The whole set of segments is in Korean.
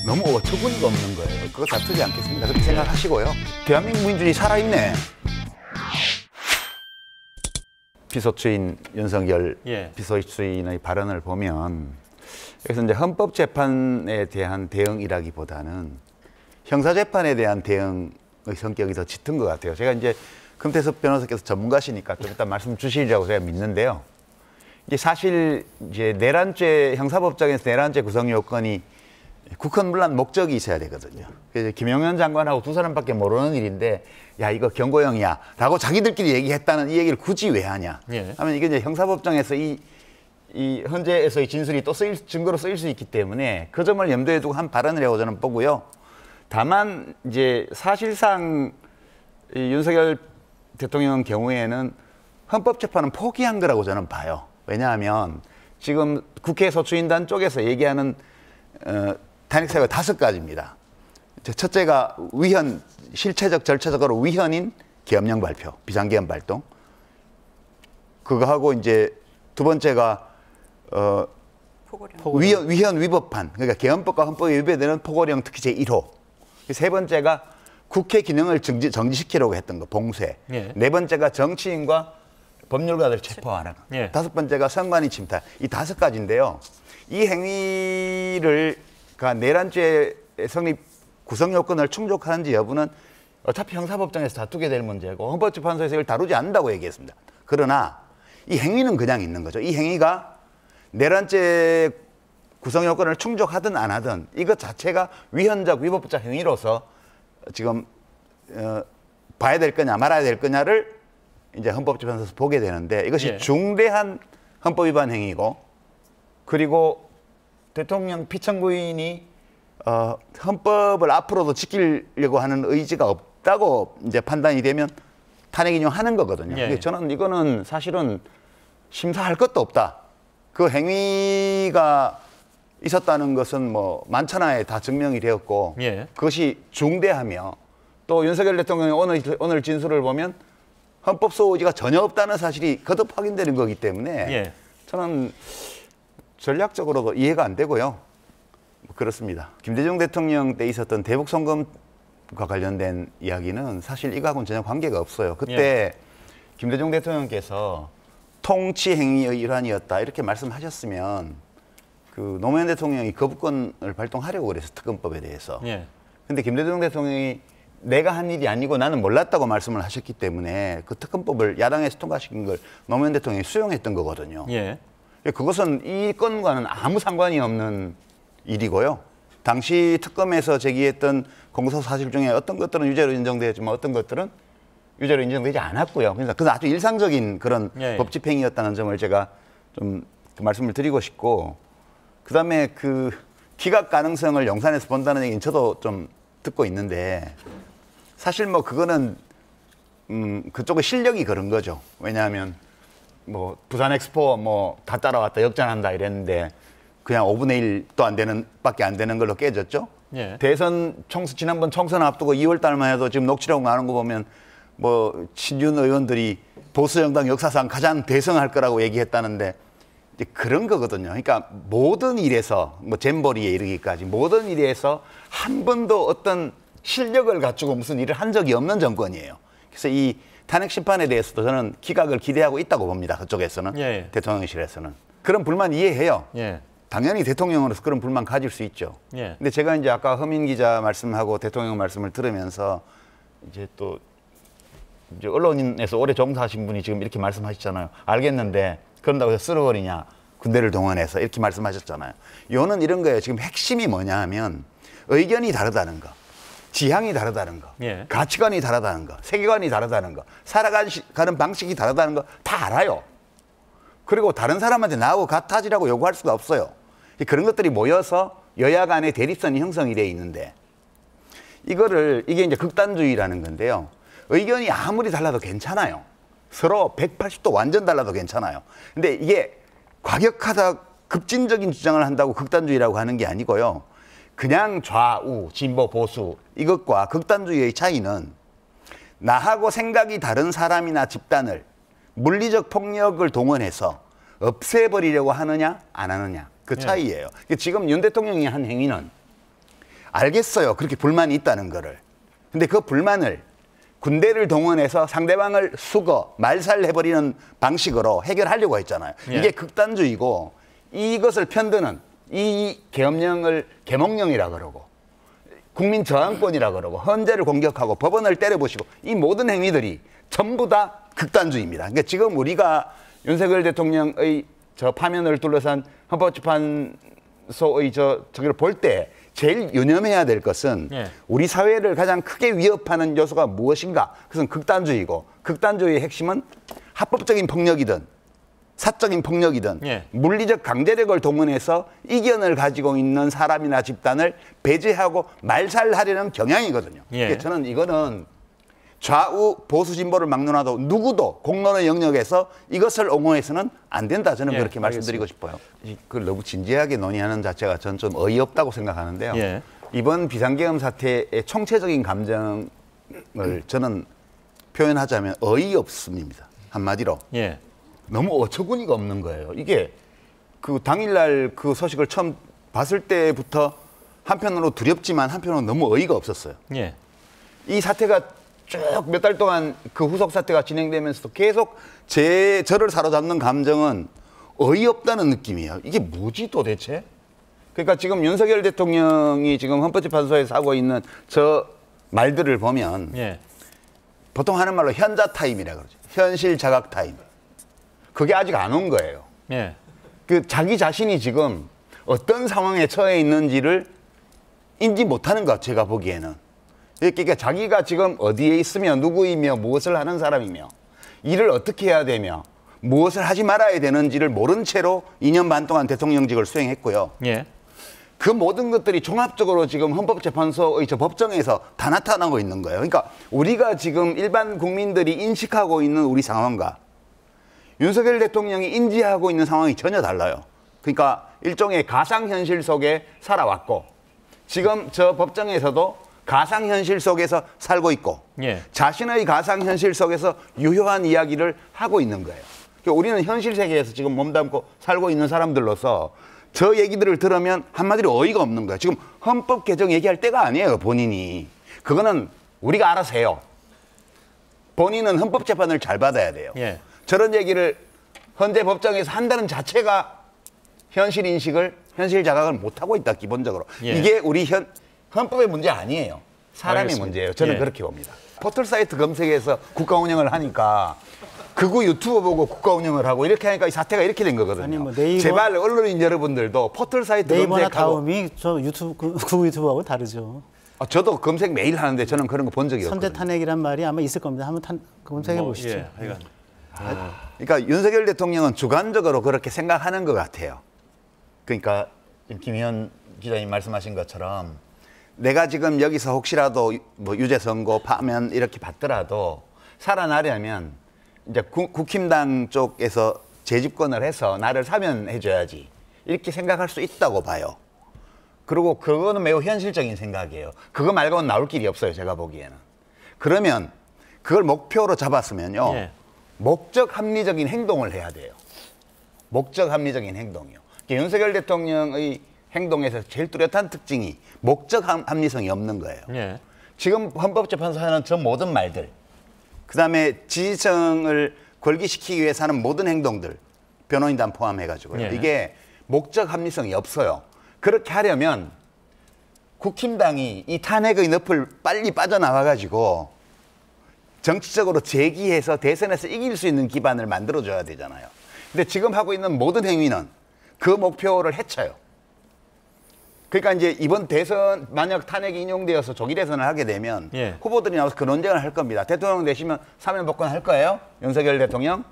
너무 어처구니가 없는 거예요. 그거 다투지 않겠습니다. 그렇게 생각하시고요. 대한민국 민주주의 살아있네. 비서추인 윤석열 비서추인의 발언을 보면 그래서 이제 헌법재판에 대한 대응이라기보다는 형사재판에 대한 대응의 성격이 더 짙은 것 같아요. 제가 이제 금태섭 변호사께서 전문가시니까 좀 이따 말씀 주시리라고 제가 믿는데요. 이제 사실 이제 내란죄 형사법정에서 내란죄 구성 요건이 국헌문란 목적이 있어야 되거든요. 그래서 김용현 장관하고 두 사람밖에 모르는 일인데 야 이거 경고형이야 라고 자기들끼리 얘기했다는 이 얘기를 굳이 왜 하냐 하면 이게 이제 형사법정에서 이 헌재에서의 진술이 또 증거로 쓰일 수 있기 때문에 그 점을 염두에 두고 한 발언이라고 저는 보고요. 다만 이제 사실상 이 윤석열 대통령 경우에는 헌법재판은 포기한 거라고 저는 봐요. 왜냐하면 지금 국회 소추인단 쪽에서 얘기하는 탄핵사유가 5가지입니다. 첫째가 위헌, 실체적, 절차적으로 위헌인 계엄령 발표, 비상계엄 발동. 그거 하고 이제 두 번째가 위헌 위법한, 그러니까 계엄법과 헌법에 위배되는 포고령 특히 제1호. 세 번째가 국회 기능을 정지시키려고 했던 거, 봉쇄. 네 번째가 정치인과 법률가들 체포하는 거. 다섯 번째가 선관위 침탈. 이 5가지인데요. 이 행위를 내란죄 성립 구성 요건을 충족하는지 여부는 어차피 형사법정에서 다투게 될 문제고 헌법재판소에서 이걸 다루지 않는다고 얘기했습니다. 그러나 이 행위는 그냥 있는 거죠. 이 행위가 내란죄 구성 요건을 충족하든 안 하든 이것 자체가 위헌적 위법적 행위로서 지금 봐야 될 거냐 말아야 될 거냐를 이제 헌법재판소에서 보게 되는데 이것이 중대한 헌법 위반 행위고 그리고 대통령 피청구인이 헌법을 앞으로도 지키려고 하는 의지가 없다고 이제 판단이 되면 탄핵 인용하는 거거든요. 저는 이거는 사실은 심사할 것도 없다. 그 행위가 있었다는 것은 뭐 만천하에 다 증명이 되었고 그것이 중대하며 또 윤석열 대통령의 오늘 진술을 보면 헌법 소지가 전혀 없다는 사실이 거듭 확인되는 거기 때문에 저는 전략적으로도 이해가 안 되고요. 그렇습니다. 김대중 대통령 때 있었던 대북 송금과 관련된 이야기는 사실 이거하고는 전혀 관계가 없어요. 그때 김대중 대통령께서 통치 행위의 일환이었다 이렇게 말씀하셨으면 그 노무현 대통령이 거부권을 발동하려고 그래서 특검법에 대해서. 근데 김대중 대통령이 내가 한 일이 아니고 나는 몰랐다고 말씀을 하셨기 때문에 그 특검법을 야당에서 통과시킨 걸 노무현 대통령이 수용했던 거거든요. 그것은 이 건과는 아무 상관이 없는 일이고요. 당시 특검에서 제기했던 공소 사실 중에 어떤 것들은 유죄로 인정되었지만 어떤 것들은 유죄로 인정되지 않았고요. 그래서 그건 아주 일상적인 그런 법 집행이었다는 점을 제가 좀 말씀을 드리고 싶고, 그다음에 그 기각 가능성을 용산에서 본다는 얘기는 저도 좀 듣고 있는데 사실 뭐 그거는 그쪽의 실력이 그런 거죠. 왜냐하면 뭐 부산 엑스포 뭐 다 따라왔다 역전한다 이랬는데 그냥 5분의 1도 안 되는 밖에 안 되는 걸로 깨졌죠. 대선 지난번 총선 앞두고 2월 달만 해도 지금 녹취록 나오는 거 보면 뭐 친윤 의원들이 보수 정당 역사상 가장 대성할 거라고 얘기했다는데 이제 그런 거거든요. 그러니까 모든 일에서 뭐 잼버리에 이르기까지 모든 일에서 한 번도 어떤 실력을 갖추고 무슨 일을 한 적이 없는 정권이에요. 그래서 이 탄핵 심판에 대해서도 저는 기각을 기대하고 있다고 봅니다. 그쪽에서는 대통령실에서는 그런 불만 이해해요. 당연히 대통령으로서 그런 불만 가질 수 있죠. 근데 제가 이제 아까 허민 기자 말씀하고 대통령 말씀을 들으면서 이제 또 이제 언론인에서 오래 종사하신 분이 지금 이렇게 말씀하셨잖아요. 알겠는데 그런다고 해서 쓸어버리냐 군대를 동원해서 이렇게 말씀하셨잖아요. 요는 이런 거예요. 지금 핵심이 뭐냐 하면 의견이 다르다는 거, 지향이 다르다는 거, 가치관이 다르다는 거, 세계관이 다르다는 거, 살아가는 방식이 다르다는 거 다 알아요. 그리고 다른 사람한테 나하고 같아지라고 요구할 수가 없어요. 그런 것들이 모여서 여야 간의 대립선이 형성이 돼 있는데 이게 이제 극단주의라는 건데요. 의견이 아무리 달라도 괜찮아요. 서로 180도 완전 달라도 괜찮아요. 근데 이게 과격하다 급진적인 주장을 한다고 극단주의라고 하는 게 아니고요. 그냥 좌우, 진보, 보수 이것과 극단주의의 차이는 나하고 생각이 다른 사람이나 집단을 물리적 폭력을 동원해서 없애버리려고 하느냐 안 하느냐 그 차이예요. 지금 윤 대통령이 한 행위는 알겠어요. 그렇게 불만이 있다는 거를. 근데 그 불만을 군대를 동원해서 상대방을 수거, 말살해버리는 방식으로 해결하려고 했잖아요. 예. 이게 극단주의고 이것을 편드는 이 계엄령을 계몽령이라 그러고 국민 저항권이라 그러고 헌재를 공격하고 법원을 때려부시고 이 모든 행위들이 전부 다 극단주의입니다. 그러니까 지금 우리가 윤석열 대통령의 저 파면을 둘러싼 헌법재판소의 저기를 볼 때 제일 유념해야 될 것은 예. 우리 사회를 가장 크게 위협하는 요소가 무엇인가? 그것은 극단주의고 극단주의의 핵심은 합법적인 폭력이든 사적인 폭력이든 예. 물리적 강제력을 동원해서 이견을 가지고 있는 사람이나 집단을 배제하고 말살하려는 경향이거든요. 예. 그러니까 저는 이거는 좌우 보수 진보를 막론하도 누구도 공론의 영역에서 이것을 옹호해서는 안 된다. 저는 예, 그렇게 말씀드리고 싶어요. 그걸 너무 진지하게 논의하는 자체가 저는 좀 어이없다고 생각하는데요. 예. 이번 비상계엄 사태의 총체적인 감정을 저는 표현하자면 어이없습니다. 한마디로. 예. 너무 어처구니가 없는 거예요. 이게 그 당일날 그 소식을 처음 봤을 때부터 한편으로 두렵지만 한편으로 너무 어이가 없었어요. 예. 이 사태가 쭉 몇 달 동안 그 후속 사태가 진행되면서도 계속 저를 사로잡는 감정은 어이없다는 느낌이에요. 이게 뭐지 도대체? 그러니까 지금 윤석열 대통령이 지금 헌법재판소에서 하고 있는 저 말들을 보면 예. 보통 하는 말로 현자 타임이라고 그러죠. 현실 자각 타임. 그게 아직 안 온 거예요. 예. 그 자기 자신이 지금 어떤 상황에 처해 있는지를 인지 못하는 것, 제가 보기에는. 그러니까 자기가 지금 어디에 있으며 누구이며 무엇을 하는 사람이며 일을 어떻게 해야 되며 무엇을 하지 말아야 되는지를 모른 채로 2년 반 동안 대통령직을 수행했고요. 예. 그 모든 것들이 종합적으로 지금 헌법재판소의 저 법정에서 다 나타나고 있는 거예요. 그러니까 우리가 지금 일반 국민들이 인식하고 있는 우리 상황과 윤석열 대통령이 인지하고 있는 상황이 전혀 달라요. 그러니까 일종의 가상현실 속에 살아왔고 지금 저 법정에서도 가상현실 속에서 살고 있고 예. 자신의 가상현실 속에서 유효한 이야기를 하고 있는 거예요. 그러니까 우리는 현실 세계에서 지금 몸담고 살고 있는 사람들로서 저 얘기들을 들으면 한마디로 어이가 없는 거예요. 지금 헌법 개정 얘기할 때가 아니에요, 본인이. 그거는 우리가 알아서 해요. 본인은 헌법재판을 잘 받아야 돼요. 예. 저런 얘기를 헌재 법정에서 한다는 자체가 현실 인식을, 현실 자각을 못하고 있다, 기본적으로. 예. 이게 우리 헌법의 문제 아니에요. 사람의 알겠습니다. 문제예요. 저는 예. 그렇게 봅니다. 포털 사이트 검색해서 국가 운영을 하니까 그거 유튜브 보고 국가 운영을 하고 이렇게 하니까 이 사태가 이렇게 된 거거든요. 아니, 뭐 네이버, 제발 언론인 여러분들도 포털 사이트 네이버나 검색하고 다음이 저 유튜브 구글 유튜브하고 다르죠. 저도 검색 매일 하는데 저는 그런 거 본 적이 없거든요. 선제 탄핵이란 말이 아마 있을 겁니다. 한번 검색해 보시죠. 예. 하여간. 그러니까 윤석열 대통령은 주관적으로 그렇게 생각하는 것 같아요. 그러니까 지금 김희연 기자님 말씀하신 것처럼 내가 지금 여기서 혹시라도 뭐 유죄 선고 파면 이렇게 받더라도 살아나려면 이제 국힘당 쪽에서 재집권을 해서 나를 사면해줘야지 이렇게 생각할 수 있다고 봐요. 그리고 그거는 매우 현실적인 생각이에요. 그거 말고는 나올 길이 없어요, 제가 보기에는. 그러면 그걸 목표로 잡았으면요. 예. 목적 합리적인 행동을 해야 돼요. 목적 합리적인 행동이요. 그러니까 윤석열 대통령의 행동에서 제일 뚜렷한 특징이 목적 합리성이 없는 거예요. 예. 지금 헌법재판소 하는 저 모든 말들, 그다음에 지지층을 걸기시키기 위해서 하는 모든 행동들, 변호인단 포함해가지고요. 예. 이게 목적 합리성이 없어요. 그렇게 하려면 국힘당이 이 탄핵의 늪을 빨리 빠져나와가지고 정치적으로 재기해서 대선에서 이길 수 있는 기반을 만들어줘야 되잖아요. 근데 지금 하고 있는 모든 행위는 그 목표를 해쳐요. 그러니까 이제 이번 대선 만약 탄핵이 인용되어서 조기 대선을 하게 되면 예. 후보들이 나와서 그 논쟁을 할 겁니다. 대통령 되시면 사면 복권할 거예요? 윤석열 대통령?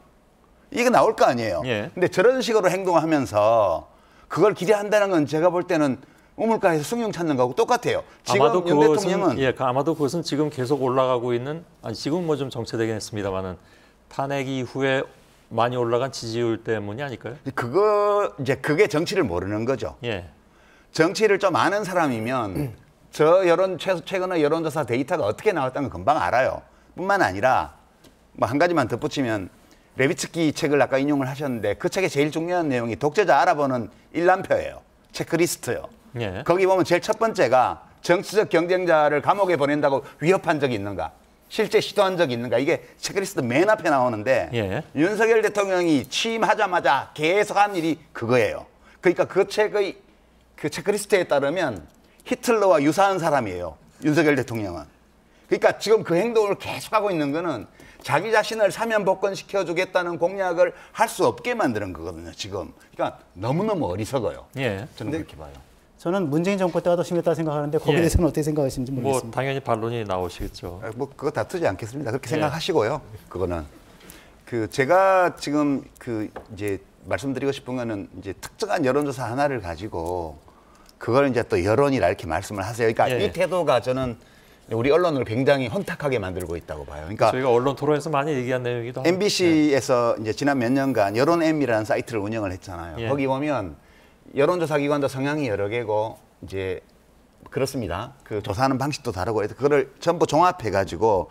이거 나올 거 아니에요. 예. 근데 저런 식으로 행동하면서 그걸 기대한다는 건 제가 볼 때는 우물가에서 숭늉 찾는 거하고 똑같아요. 지금 아마도 윤 대통령은 아마도 그것은 지금 계속 올라가고 있는 지금 뭐 좀 정체되긴 했습니다만은 탄핵 이후에 많이 올라간 지지율 때문이 아닐까요? 그게 정치를 모르는 거죠. 예. 정치를 좀 아는 사람이면 저 최근의 여론조사 데이터가 어떻게 나왔다는 건 금방 알아요. 뿐만 아니라 뭐 한 가지만 덧붙이면 레비츠키 책을 아까 인용을 하셨는데 그 책의 제일 중요한 내용이 독재자 알아보는 일람표예요. 체크리스트요. 예. 거기 보면 제일 첫 번째가 정치적 경쟁자를 감옥에 보낸다고 위협한 적이 있는가? 실제 시도한 적이 있는가? 이게 체크리스트 맨 앞에 나오는데 예. 윤석열 대통령이 취임하자마자 계속 한 일이 그거예요. 그러니까 그 책의 그 체크리스트에 따르면 히틀러와 유사한 사람이에요. 윤석열 대통령은. 그러니까 지금 그 행동을 계속하고 있는 거는 자기 자신을 사면 복권시켜주겠다는 공약을 할 수 없게 만드는 거거든요. 지금. 그러니까 너무너무 어리석어요. 예. 저는 그렇게 봐요. 저는 문재인 정권 때가 더 심했다고 생각하는데 거기에 예. 대해서는 어떻게 생각하시는지 모르겠습니다. 뭐 당연히 반론이 나오시겠죠. 뭐 그거 다투지 않겠습니다. 그렇게 예. 생각하시고요. 그거는 그 제가 지금 그 이제 말씀드리고 싶은 거는 이제 특정한 여론조사 하나를 가지고 그걸 이제 또 여론이라 이렇게 말씀을 하세요. 그러니까 예. 이 태도가 저는 우리 언론을 굉장히 혼탁하게 만들고 있다고 봐요. 그러니까 저희가 언론 토론에서 많이 얘기한 내용이기도 합니다. MBC에서 이제 지난 몇 년간 여론M이라는 사이트를 운영을 했잖아요. 예. 거기 보면 여론조사 기관도 성향이 여러 개고 이제 그렇습니다. 그 조사하는 방식도 다르고 해서 그거를 전부 종합해 가지고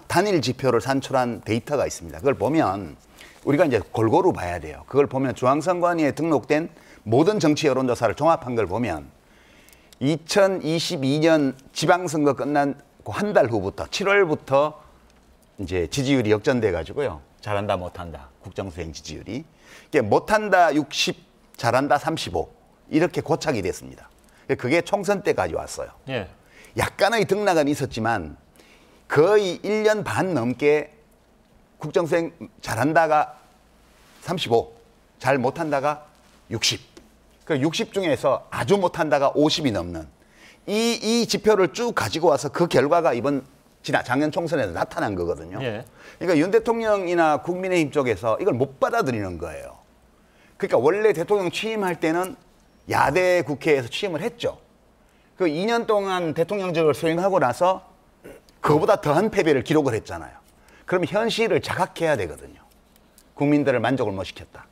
단일 지표를 산출한 데이터가 있습니다. 그걸 보면 우리가 이제 골고루 봐야 돼요. 그걸 보면 중앙선관위에 등록된 모든 정치 여론조사를 종합한 걸 보면 2022년 지방선거 끝난 그 한 달 후부터 7월부터 이제 지지율이 역전돼 가지고요. 잘한다 못한다 국정수행 지지율이 이게 못한다 60, 잘한다 35 이렇게 고착이 됐습니다. 그게 총선 때까지 왔어요. 예. 약간의 등락은 있었지만 거의 1년 반 넘게 국정수행 잘한다가 35, 잘 못한다가 60. 그 60 중에서 아주 못한다가 50이 넘는 이 지표를 쭉 가지고 와서 그 결과가 이번 작년 총선에서 나타난 거거든요. 예. 그러니까 윤 대통령이나 국민의힘 쪽에서 이걸 못 받아들이는 거예요. 그러니까 원래 대통령 취임할 때는 야대 국회에서 취임을 했죠. 그 2년 동안 대통령직을 수행하고 나서 그거보다 더한 패배를 기록을 했잖아요. 그럼 현실을 자각해야 되거든요. 국민들을 만족을 못 시켰다.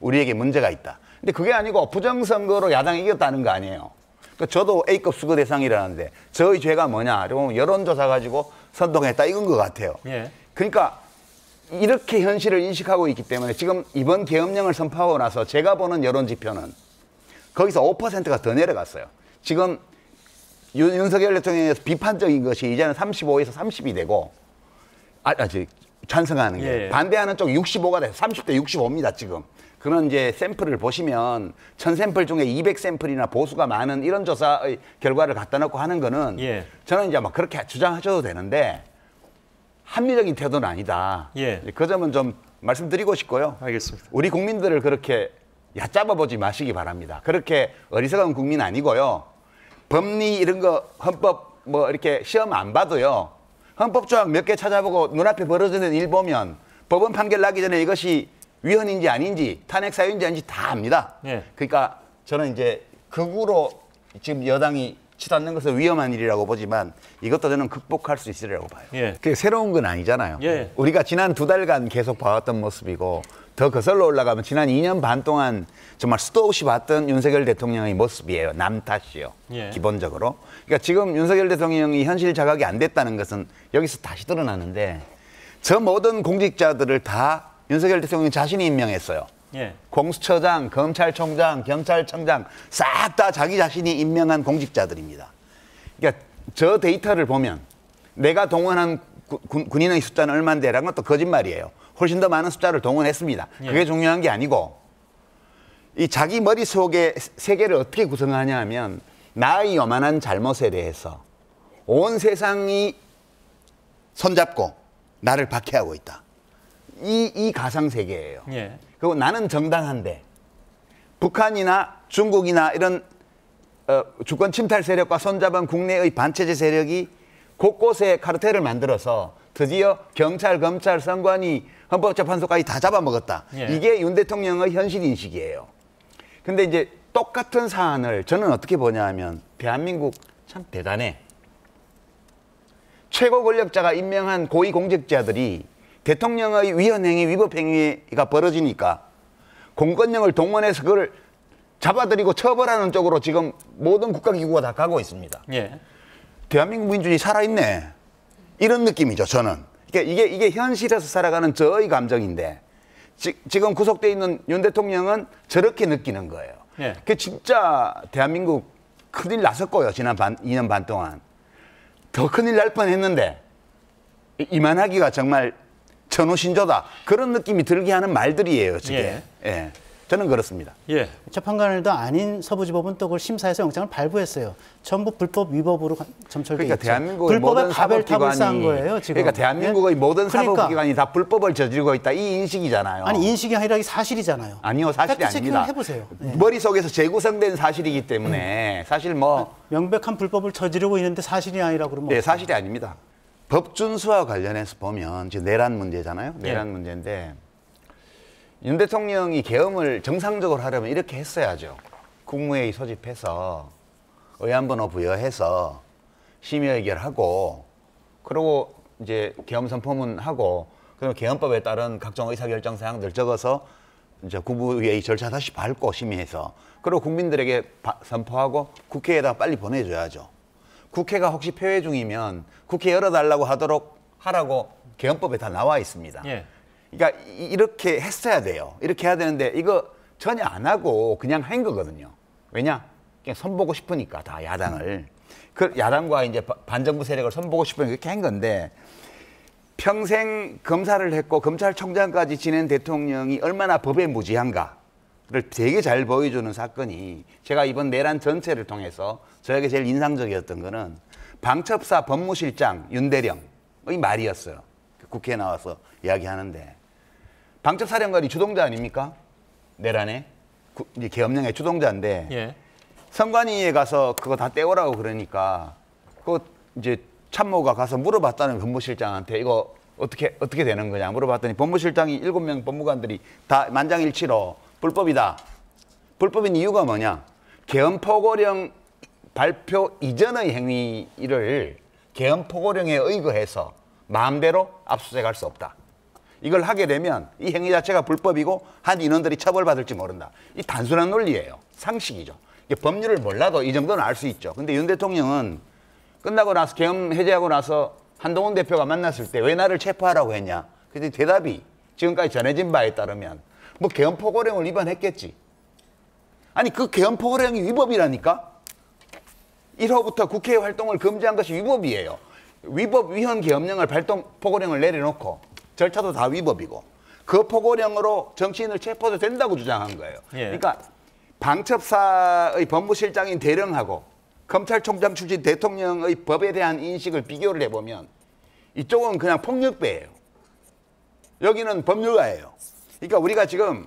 우리에게 문제가 있다. 근데 그게 아니고 부정선거로 야당이 이겼다는 거 아니에요. 그러니까 저도 A급 수거 대상이라는데 저의 죄가 뭐냐? 여론조사 가지고 선동했다 이건 것 같아요. 예. 그러니까 이렇게 현실을 인식하고 있기 때문에 지금 이번 계엄령을 선포하고 나서 제가 보는 여론 지표는 거기서 5%가 더 내려갔어요. 지금 윤석열 대통령에서 비판적인 것이 이제는 35에서 30이 되고 찬성하는 게 예. 반대하는 쪽 65가 돼서 30대 65입니다 지금. 그런 이제 샘플을 보시면 1000샘플 중에 200샘플이나 보수가 많은 이런 조사의 결과를 갖다 놓고 하는 거는 예. 저는 이제 막 그렇게 주장하셔도 되는데 합리적인 태도는 아니다. 예. 그 점은 좀 말씀드리고 싶고요. 알겠습니다. 우리 국민들을 그렇게 얕잡아 보지 마시기 바랍니다. 그렇게 어리석은 국민 아니고요. 법리 이런 거 헌법 뭐 이렇게 시험 안 봐도요. 헌법 조항 몇 개 찾아보고 눈앞에 벌어지는 일 보면 법원 판결 나기 전에 이것이 위헌인지 아닌지 탄핵 사유인지 아닌지 다 압니다. 예. 그러니까 저는 이제 극우로 지금 여당이 치닫는 것은 위험한 일이라고 보지만 이것도 저는 극복할 수 있으리라고 봐요. 예. 그게 새로운 건 아니잖아요. 예. 우리가 지난 2달간 계속 봐왔던 모습이고 더 거슬러 올라가면 지난 2년 반 동안 정말 수도 없이 봤던 윤석열 대통령의 모습이에요. 남 탓이요. 예. 기본적으로. 그러니까 지금 윤석열 대통령이 현실 자각이 안 됐다는 것은 여기서 다시 드러나는데 저 모든 공직자들을 다 윤석열 대통령이 자신이 임명했어요. 예. 공수처장, 검찰총장, 경찰청장 싹 다 자기 자신이 임명한 공직자들입니다. 그러니까 저 데이터를 보면 내가 동원한 군인의 숫자는 얼마인데라는 것도 거짓말이에요. 훨씬 더 많은 숫자를 동원했습니다. 예. 그게 중요한 게 아니고 이 자기 머릿속에 세계를 어떻게 구성하냐 하면 나의 요만한 잘못에 대해서 온 세상이 손잡고 나를 박해하고 있다. 이 가상세계예요. 예. 그리고 나는 정당한데 북한이나 중국이나 이런 주권 침탈 세력과 손잡은 국내의 반체제 세력이 곳곳에 카르텔을 만들어서 드디어 경찰, 검찰, 선관위, 헌법재판소까지 다 잡아먹었다. 예. 이게 윤 대통령의 현실 인식이에요. 근데 이제 똑같은 사안을 저는 어떻게 보냐 하면 대한민국 참 대단해. 최고 권력자가 임명한 고위공직자들이 대통령의 위헌행위, 위법행위가 벌어지니까 공권력을 동원해서 그걸 잡아들이고 처벌하는 쪽으로 지금 모든 국가기구가 다 가고 있습니다. 예. 대한민국 민주주의 살아있네. 이런 느낌이죠, 저는. 그러니까 이게 현실에서 살아가는 저의 감정인데 지금 구속돼 있는 윤 대통령은 저렇게 느끼는 거예요. 예. 그게 진짜 대한민국 큰일 났었고요. 지난 2년 반 동안. 더 큰일 날 뻔했는데 이만하기가 정말 천우신조다. 그런 느낌이 들게 하는 말들이에요. 지금. 예. 저는 그렇습니다. 예. 재판관도 아닌 서부지법은 또 그걸 심사해서 영장을 발부했어요. 전부 불법 위법으로 점철돼 그러니까 있죠. 대한민국의 불법의 모든 가벨탑을 쌓은 사법기관이 거예요. 지금. 그러니까 대한민국의 예? 모든 그러니까. 사법기관이 다 불법을 저지르고 있다. 이 인식이잖아요. 아니 인식이 아니라 이게 사실이잖아요. 아니요, 사실이 아닙니다. 해보세요. 예. 머릿속에서 재구성된 사실이기 때문에 사실 뭐 명백한 불법을 저지르고 있는데 사실이 아니라 그러면 네, 사실이 아닙니다. 법 준수와 관련해서 보면 지금 내란 문제잖아요. 내란 문제인데 윤 대통령이 계엄을 정상적으로 하려면 이렇게 했어야죠. 국무회의 소집해서 의안번호 부여해서 심의의결하고 그리고 이제 계엄 선포문 하고 그리고 계엄법에 따른 각종 의사결정 사항들 적어서 이제 국무회의 절차 다시 밟고 심의해서 그리고 국민들에게 선포하고 국회에다 빨리 보내줘야죠. 국회가 혹시 폐회 중이면 국회 열어달라고 하라고 계엄법에 다 나와 있습니다. 예. 그러니까 이렇게 했어야 돼요. 이렇게 해야 되는데 이거 전혀 안 하고 그냥 한 거거든요. 왜냐? 그냥 손보고 싶으니까 다 야당을. 그 야당과 이제 반정부 세력을 손보고 싶으니까 그렇게 한 건데 평생 검사를 했고 검찰총장까지 지낸 대통령이 얼마나 법에 무지한가를 되게 잘 보여주는 사건이 제가 이번 내란 전체를 통해서 저에게 제일 인상적이었던 거는 방첩사 법무실장 윤대령의 말이었어요. 국회에 나와서 이야기하는데 방첩사령관이 주동자 아닙니까? 내란에 이제 계엄령의 주동자인데 예. 선관위에 가서 그거 다 떼오라고 그러니까 그 이제 참모가 가서 물어봤다는 법무실장한테 이거 어떻게 되는 거냐 물어봤더니 법무실장이 7명 법무관들이 다 만장일치로 불법이다. 불법인 이유가 뭐냐? 계엄포고령 발표 이전의 행위를 계엄포고령에 의거해서 마음대로 압수수색할 수 없다. 이걸 하게 되면 이 행위 자체가 불법이고 한 인원들이 처벌받을지 모른다. 이 단순한 논리예요. 상식이죠. 법률을 몰라도 이 정도는 알 수 있죠. 근데 윤 대통령은 끝나고 나서 계엄 해제하고 나서 한동훈 대표가 만났을 때 왜 나를 체포하라고 했냐? 그랬더니 대답이 지금까지 전해진 바에 따르면 뭐 계엄포고령을 위반했겠지. 아니 그 계엄포고령이 위법이라니까? 1호부터 국회 활동을 금지한 것이 위법이에요. 위법 위헌 계엄령을 포고령을 내려놓고 절차도 다 위법이고 그 포고령으로 정치인을 체포해도 된다고 주장한 거예요. 예. 그러니까 방첩사의 법무실장인 대령하고 검찰총장 출신 대통령의 법에 대한 인식을 비교를 해보면 이쪽은 그냥 폭력배예요. 여기는 법률가예요. 그러니까 우리가 지금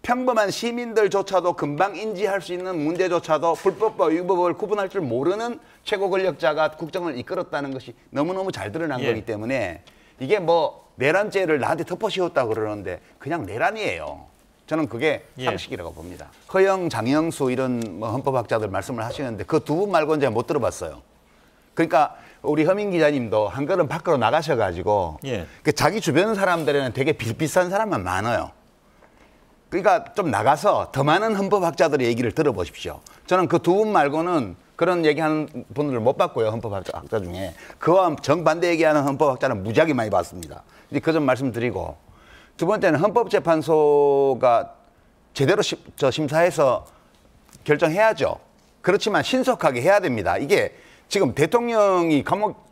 평범한 시민들조차도 금방 인지할 수 있는 문제조차도 불법과 위법을 구분할 줄 모르는 최고 권력자가 국정을 이끌었다는 것이 너무너무 잘 드러난 거기 때문에 이게 뭐 내란죄를 나한테 덮어씌웠다고 그러는데 그냥 내란이에요. 저는 그게 상식이라고 봅니다. 허영, 장영수 이런 뭐 헌법학자들 말씀을 하시는데 그 두 분 말고는 제가 못 들어봤어요. 그러니까 우리 허민 기자님도 한 걸음 밖으로 나가셔가지고 그 자기 주변 사람들에는 되게 비슷비슷한 사람만 많아요. 그러니까 좀 나가서 더 많은 헌법학자들의 얘기를 들어보십시오. 저는 그 두 분 말고는 그런 얘기하는 분들을 못 봤고요. 헌법학자 중에. 그와 정반대 얘기하는 헌법학자는 무지하게 많이 봤습니다. 이제 그 점 말씀드리고 두 번째는 헌법재판소가 제대로 심사해서 결정해야죠. 그렇지만 신속하게 해야 됩니다. 이게 지금 대통령이 감옥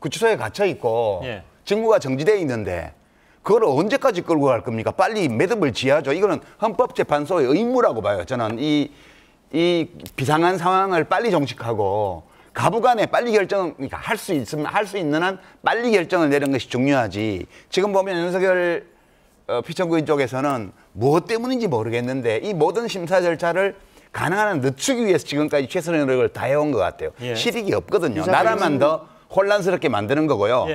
구치소에 갇혀 있고 직무가 정지되어 있는데 그걸 언제까지 끌고 갈 겁니까? 빨리 매듭을 지어야죠. 이거는 헌법재판소의 의무라고 봐요. 저는 이 비상한 상황을 빨리 종식하고 가부간에 빨리 결정, 그러니까 할 수 있는 한 빨리 결정을 내리는 것이 중요하지. 지금 보면 윤석열 피청구인 쪽에서는 무엇 때문인지 모르겠는데 이 모든 심사 절차를 가능한 한 늦추기 위해서 지금까지 최선의 노력을 다해온 것 같아요. 실익이 없거든요. 나라만 더 혼란스럽게 만드는 거고요.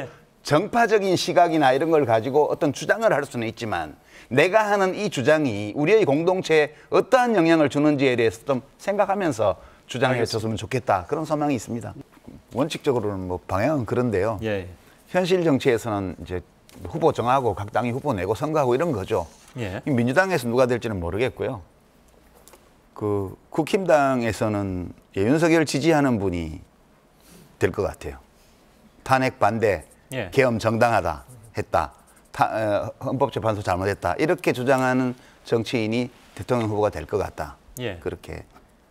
정파적인 시각이나 이런 걸 가지고 어떤 주장을 할 수는 있지만 내가 하는 이 주장이 우리의 공동체에 어떠한 영향을 주는지에 대해서 좀 생각하면서 주장해 줬으면 좋겠다. 그런 소망이 있습니다. 원칙적으로는 뭐 방향은 그런데요. 현실 정치에서는 이제 후보 정하고 각 당이 후보 내고 선거하고 이런 거죠. 민주당에서 누가 될지는 모르겠고요. 그 국힘당에서는 윤석열 지지하는 분이 될 것 같아요. 탄핵 반대, 계엄 정당하다 했다. 헌법재판소 잘못했다. 이렇게 주장하는 정치인이 대통령 후보가 될 것 같다. 그렇게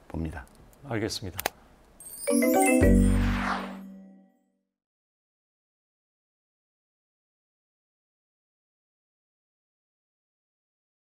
봅니다. 알겠습니다.